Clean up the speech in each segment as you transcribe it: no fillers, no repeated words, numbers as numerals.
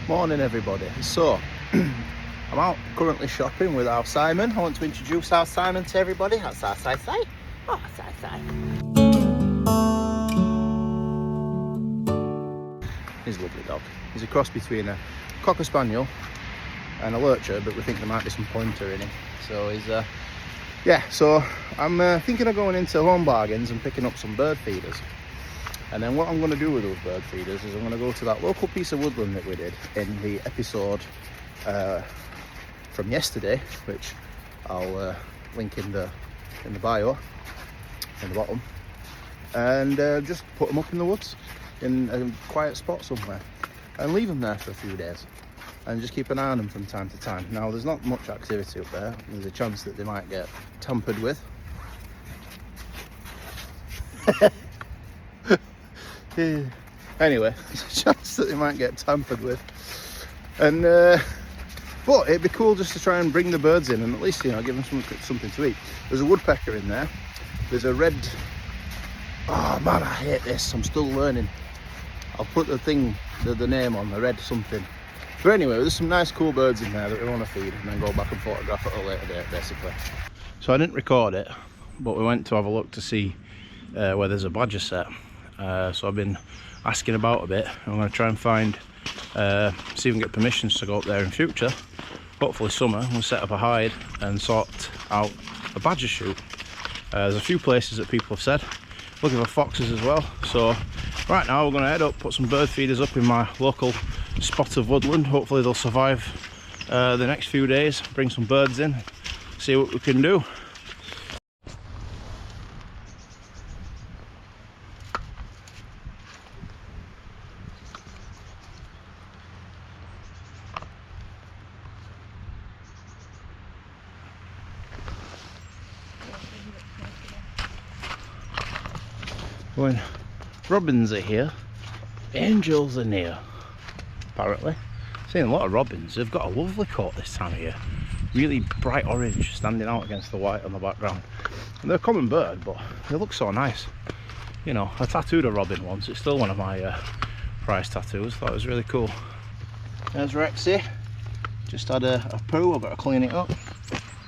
Morning everybody. So I'm out currently shopping with our Simon. I want to introduce our Simon to everybody. That's our Sai. Oh, Sai. He's a lovely dog. He's a cross between a Cocker Spaniel and a Lurcher, but we think there might be some pointer in him. So he's so I'm thinking of going into Home Bargains and picking up some bird feeders. And then what I'm going to do with those bird feeders is I'm going to go to that local piece of woodland that we did in the episode from yesterday, which I'll link in the bio, in the bottom, and just put them up in the woods in a quiet spot somewhere and leave them there for a few days and just keep an eye on them from time to time. Now there's not much activity up there. There's a chance that they might get tampered with. Anyway, there's a chance that they might get tampered with, and but it'd be cool just to try and bring the birds in and at least, you know, give them something to eat. There's a woodpecker in there. There's a red, oh man, I hate this, I'm still learning. I'll put the name on, the red something. But anyway, there's some nice cool birds in there that we want to feed and then go back and photograph at a later date basically. So I didn't record it, but we went to have a look to see where there's a badger set. So I've been asking about a bit. I'm going to try and find, see if we can get permissions to go up there in future. Hopefully summer, we'll set up a hide and sort out a badger shoot. There's a few places that people have said, looking for foxes as well. So right now we're going to head up, put some bird feeders up in my local spot of woodland. Hopefully they'll survive the next few days, bring some birds in, see what we can do. When robins are here, angels are near, apparently. Seeing a lot of robins. They've got a lovely coat this time of year. Really bright orange, standing out against the white on the background. And they're a common bird, but they look so nice. You know, I tattooed a robin once. It's still one of my prize tattoos. Thought it was really cool. There's Rexy. Just had a poo, I've got to clean it up.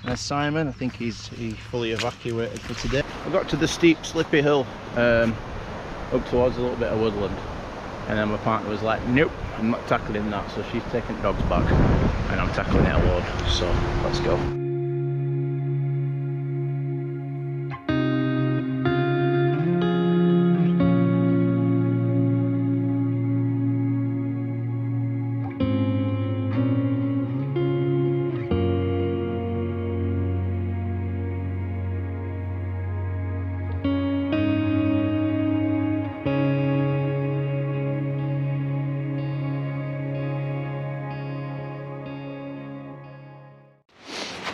There's Simon, I think he fully evacuated for today. I got to the steep slippy hill up towards a little bit of woodland, and then my partner was like, nope, I'm not tackling that, so she's taking dogs back and I'm tackling it alone. So let's go.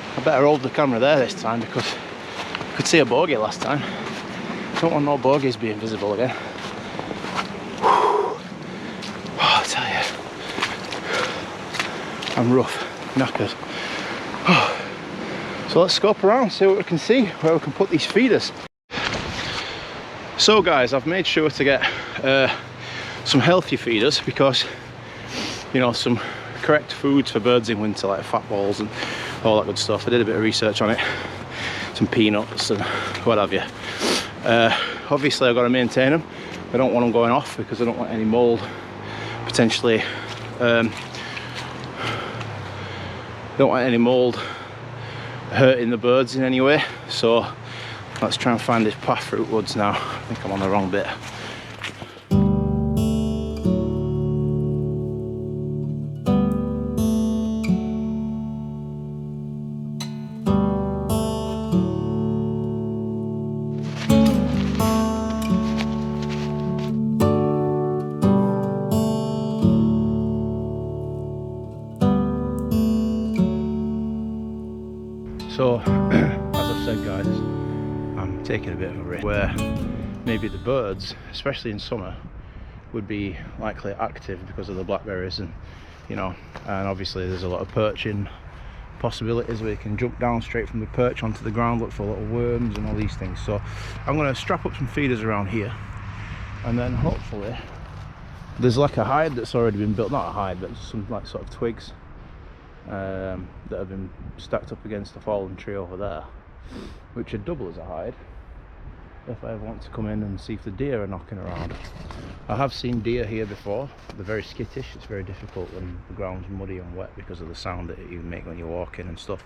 I better hold the camera there this time because I could see a bogey last time. Don't want no bogeys being visible again. Oh, I tell you, I'm rough, knackered. So let's scope around, see what we can see, where we can put these feeders. So guys, I've made sure to get some healthy feeders because, you know, some correct foods for birds in winter, like fat balls and all that good stuff. I did a bit of research on it, some peanuts and what have you. Obviously I've got to maintain them. I don't want them going off because I don't want any mold potentially, don't want any mold hurting the birds in any way. So let's try and find this path through woods now. I think I'm on the wrong bit. So, as I've said guys, I'm taking a bit of a risk where maybe the birds, especially in summer, would be likely active because of the blackberries, and you know, and obviously there's a lot of perching possibilities where you can jump down straight from the perch onto the ground, look for little worms and all these things. So I'm going to strap up some feeders around here, and then hopefully There's like a hide that's already been built, not a hide, but some like sort of twigs that have been stacked up against a fallen tree over there, which would double as a hide if I ever want to come in and see if the deer are knocking around. I have seen deer here before. They're very skittish. It's very difficult when the ground's muddy and wet because of the sound that you make when you're walking and stuff.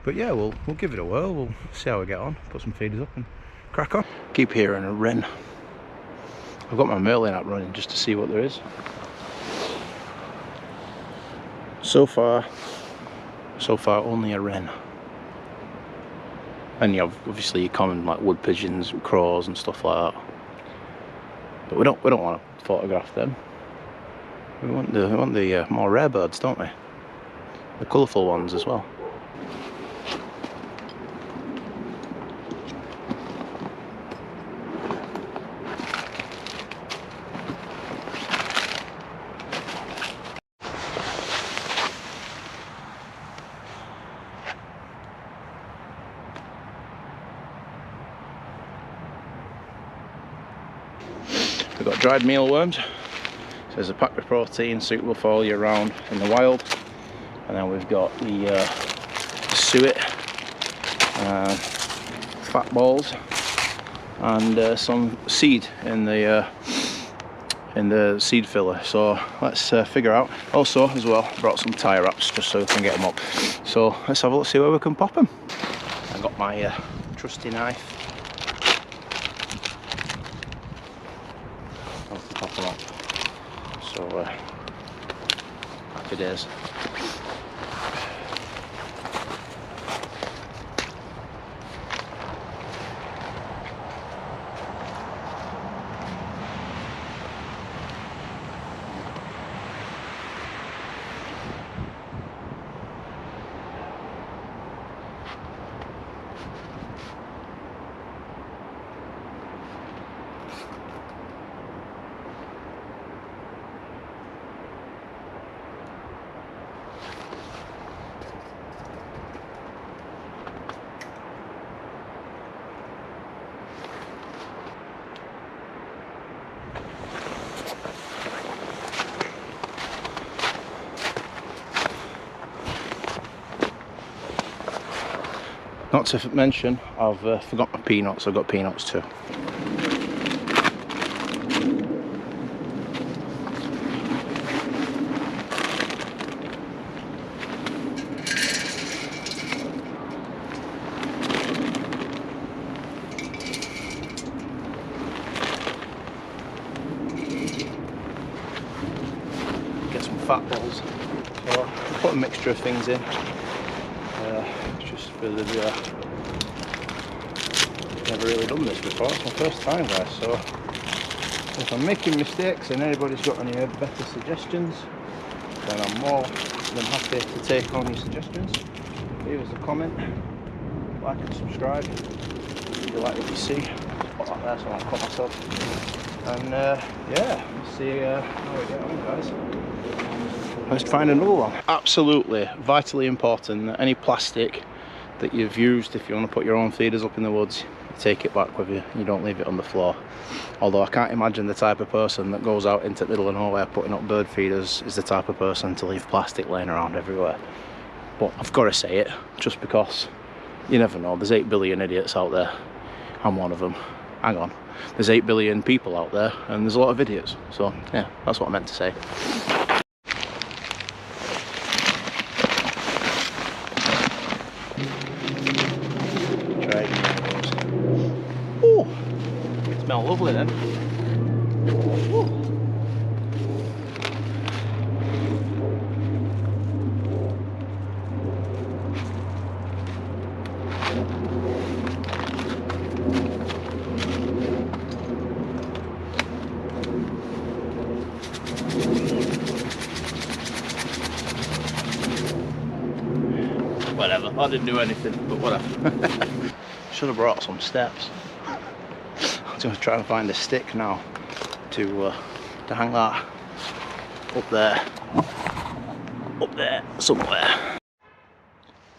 But yeah, we'll give it a whirl. We'll see how we get on, put some feeders up and crack on. Keep hearing a wren. I've got my Merlin app running just to see what there is. So far only a wren. And you have obviously your common like wood pigeons, crows and stuff like that. But we don't want to photograph them. We want the more rare birds, don't we? The colourful ones as well. We've got dried mealworms. Says a packed with protein, suitable for all year round in the wild. And then we've got the suet, fat balls, and some seed in the seed filler. So let's figure out. Also, as well, brought some tie wraps just so we can get them up. So let's have a look, see where we can pop them. I got my trusty knife. Pop them up. So happy days. Not to mention, I've forgot my peanuts. I've got peanuts too. Get some fat balls. So I'll put a mixture of things in. Just for the never really done this before. It's my first time, guys. So if I'm making mistakes and anybody's got any better suggestions, then I'm more than happy to take on your suggestions. Leave us a comment, like and subscribe if you like what you see. Put that there so I don't cut myself. And yeah, see how we get on, guys. Let's find another one. Absolutely vitally important that any plastic that you've used, if you want to put your own feeders up in the woods, you take it back with you. You don't leave it on the floor. Although I can't imagine the type of person that goes out into the middle of nowhere putting up bird feeders is the type of person to leave plastic laying around everywhere. But I've got to say it, just because you never know. There's 8 billion idiots out there. I'm one of them. Hang on. There's 8 billion people out there, and there's a lot of idiots. So yeah, that's what I meant to say. Ooh, smell lovely then. Ooh. Whatever, I didn't do anything, but whatever. Should have brought some steps. I'm going to try and find a stick now to hang that up there somewhere.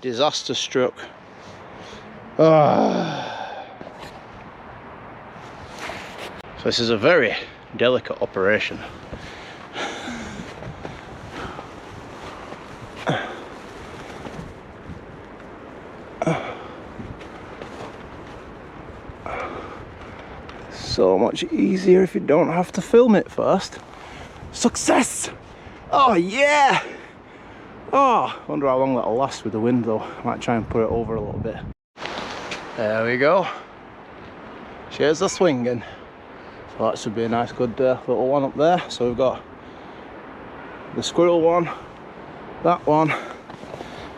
Disaster struck. So this is a very delicate operation. so much easier if you don't have to film it first. Success! Oh yeah! Oh, I wonder how long that'll last with the wind though. I might try and put it over a little bit. There we go. Cheers the swinging. So that should be a nice good little one up there. So we've got the squirrel one, that one.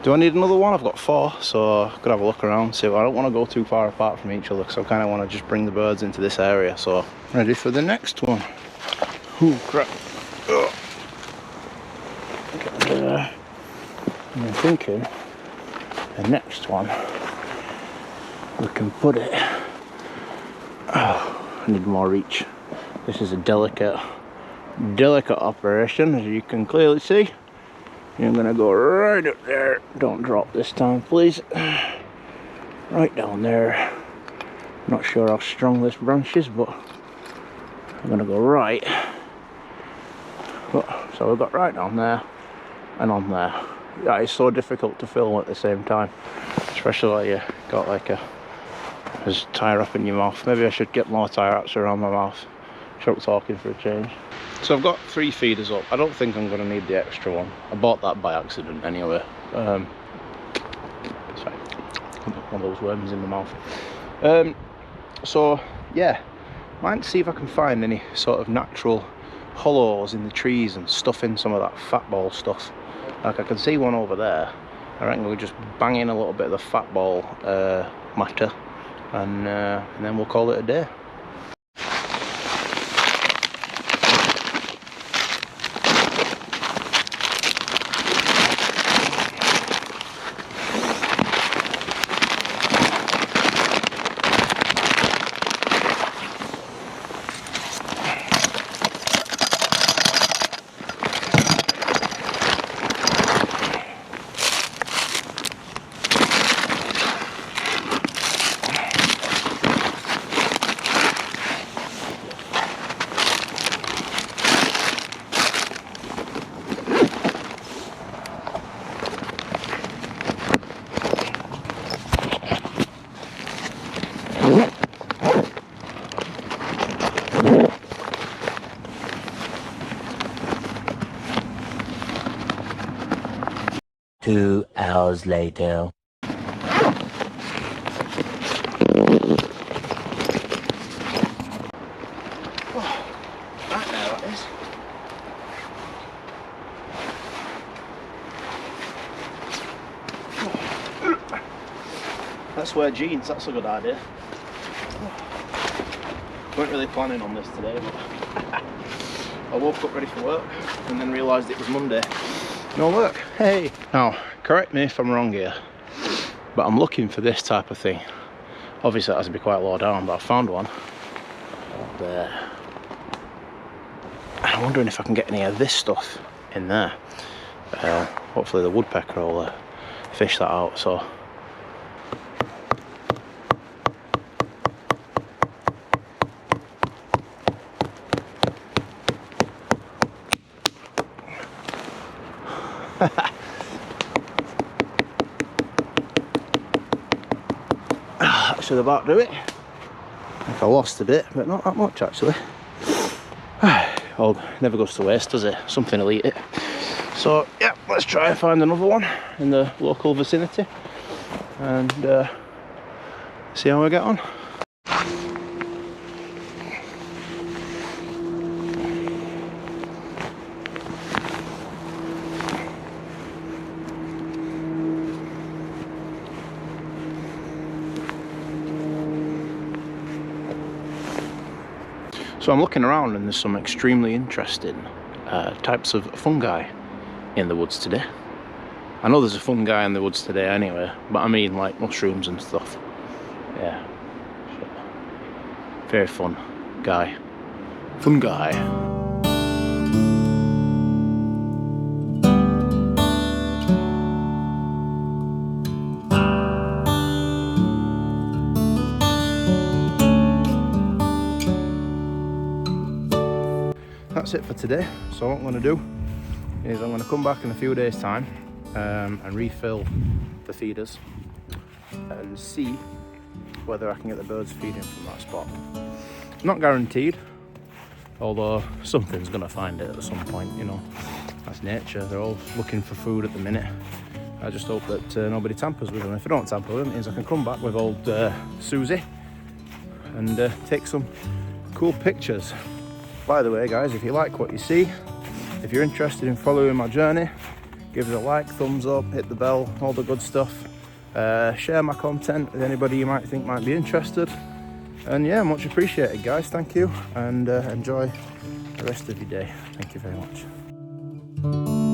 Do I need another one? I've got 4, so I could have a look around. See, I don't want to go too far apart from each other because I kind of want to just bring the birds into this area. So ready for the next one. Oh crap! Oh. Get there. And I'm thinking the next one we can put it. Oh, I need more reach. This is a delicate operation, as you can clearly see. I'm gonna go right up there. Don't drop this time, please. Right down there. Not sure how strong this branch is, but I'm gonna go right. So we've got right down there and on there. Yeah, it's so difficult to film at the same time, especially like you got like a tie wrap in your mouth. Maybe I should get more tie wraps around my mouth. Choke talking for a change. So I've got 3 feeders up. I don't think I'm going to need the extra one. I bought that by accident anyway. Sorry, one of those worms in my mouth. So yeah, might see if I can find any sort of natural hollows in the trees and stuff in some of that fat ball stuff. Like I can see one over there. I reckon we'll just bang in a little bit of the fat ball matter, and then we'll call it a day. Two hours later. Let's wear jeans, that's a good idea. Weren't really planning on this today, but I woke up ready for work and then realised it was Monday. No work. Hey! Now, correct me if I'm wrong here, but I'm looking for this type of thing. Obviously it has to be quite low down, but I found one up there. I'm wondering if I can get any of this stuff in there. Hopefully the woodpecker will fish that out. So that should about do it. I think I lost a bit, but not that much actually. Oh, never goes to waste, does it? Something will eat it. So yeah, let's try and find another one in the local vicinity and see how we get on. So I'm looking around and there's some extremely interesting types of fungi in the woods today. I know there's a fungi in the woods today anyway, but I mean like mushrooms and stuff. Yeah. Very fun guy. Fungi. That's it for today. So what I'm going to do is I'm going to come back in a few days time and refill the feeders and see whether I can get the birds feeding from that spot. Not guaranteed, although something's gonna find it at some point, you know. That's nature, they're all looking for food at the minute. I just hope that nobody tampers with them. If I don't tamper with them, it means I can come back with old Susie and take some cool pictures. By the way guys, if you like what you see, if you're interested in following my journey, give us a like, thumbs up, hit the bell, all the good stuff. Share my content with anybody you might think might be interested. And yeah, much appreciated guys, thank you, and enjoy the rest of your day. Thank you very much.